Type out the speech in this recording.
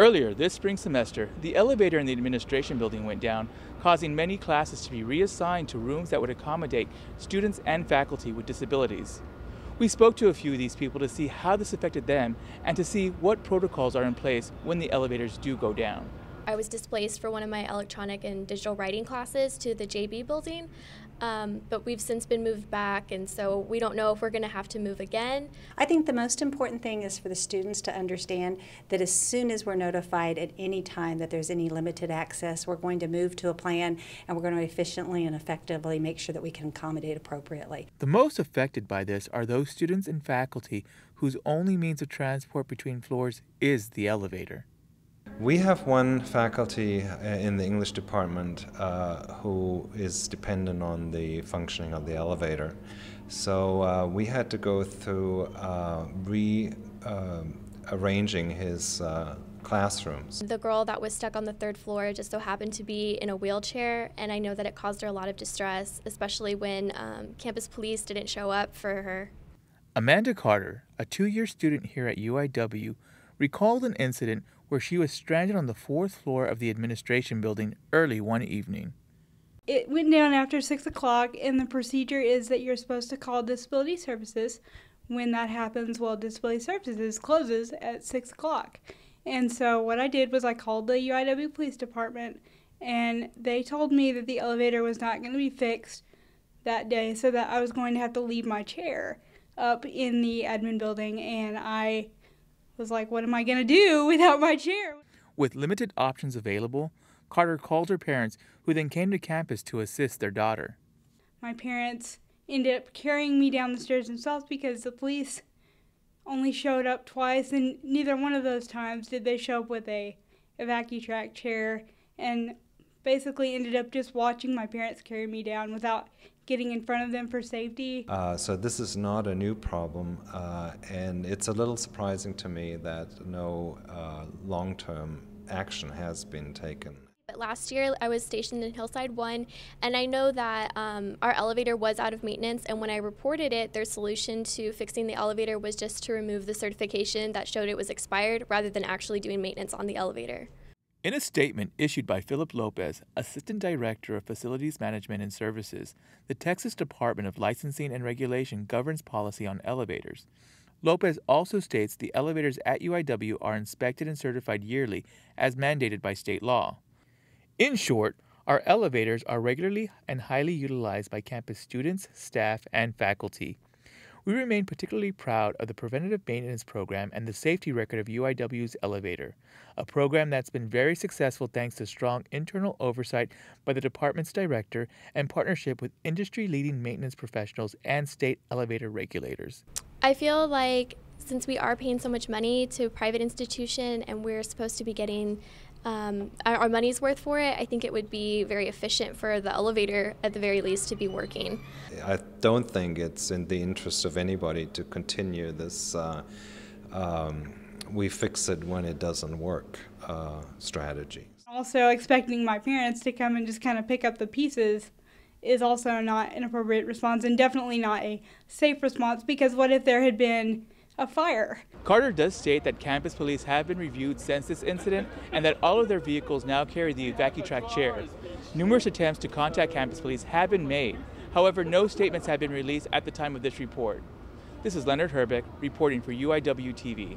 Earlier this spring semester, the elevator in the administration building went down, causing many classes to be reassigned to rooms that would accommodate students and faculty with disabilities. We spoke to a few of these people to see how this affected them and to see what protocols are in place when the elevators do go down. I was displaced for one of my electronic and digital writing classes to the JB building, but we've since been moved back, and so we don't know if we're going to have to move again. I think the most important thing is for the students to understand that as soon as we're notified at any time that there's any limited access, we're going to move to a plan and we're going to efficiently and effectively make sure that we can accommodate appropriately. The most affected by this are those students and faculty whose only means of transport between floors is the elevator. We have one faculty in the English department who is dependent on the functioning of the elevator. So we had to go through rearranging his classrooms. The girl that was stuck on the third floor just so happened to be in a wheelchair, and I know that it caused her a lot of distress, especially when campus police didn't show up for her. Amanda Carter, a two-year student here at UIW, recalled an incident where she was stranded on the fourth floor of the administration building early one evening. It went down after 6 o'clock, and the procedure is that you're supposed to call disability services. When that happens, well, disability services closes at 6 o'clock. And so what I did was I called the UIW Police Department, and they told me that the elevator was not going to be fixed that day, so that I was going to have to leave my chair up in the admin building, and I was like, what am I going to do without my chair? With limited options available, Carter called her parents, who then came to campus to assist their daughter. My parents ended up carrying me down the stairs themselves because the police only showed up twice, and neither one of those times did they show up with a vacuum chair, and basically ended up just watching my parents carry me down without getting in front of them for safety. So this is not a new problem, and it's a little surprising to me that no long-term action has been taken. But last year I was stationed in Hillside 1, and I know that our elevator was out of maintenance, and when I reported it, their solution to fixing the elevator was just to remove the certification that showed it was expired rather than actually doing maintenance on the elevator. In a statement issued by Philip Lopez, Assistant Director of Facilities Management and Services, the Texas Department of Licensing and Regulation governs policy on elevators. Lopez also states the elevators at UIW are inspected and certified yearly as mandated by state law. In short, our elevators are regularly and highly utilized by campus students, staff, and faculty. We remain particularly proud of the preventative maintenance program and the safety record of UIW's elevator, a program that's been very successful thanks to strong internal oversight by the department's director and partnership with industry-leading maintenance professionals and state elevator regulators. I feel like since we are paying so much money to a private institution and we're supposed to be getting our money's worth for it, I think it would be very efficient for the elevator, at the very least, to be working. I don't think it's in the interest of anybody to continue this we fix it when it doesn't work strategy. Also, expecting my parents to come and just kind of pick up the pieces is also not an appropriate response, and definitely not a safe response, because what if there had been a fire? Carter does state that campus police have been reviewed since this incident and that all of their vehicles now carry the vacuum chair. Numerous attempts to contact campus police have been made. However, no statements have been released at the time of this report. This is Leonard Herbeck reporting for UIW TV.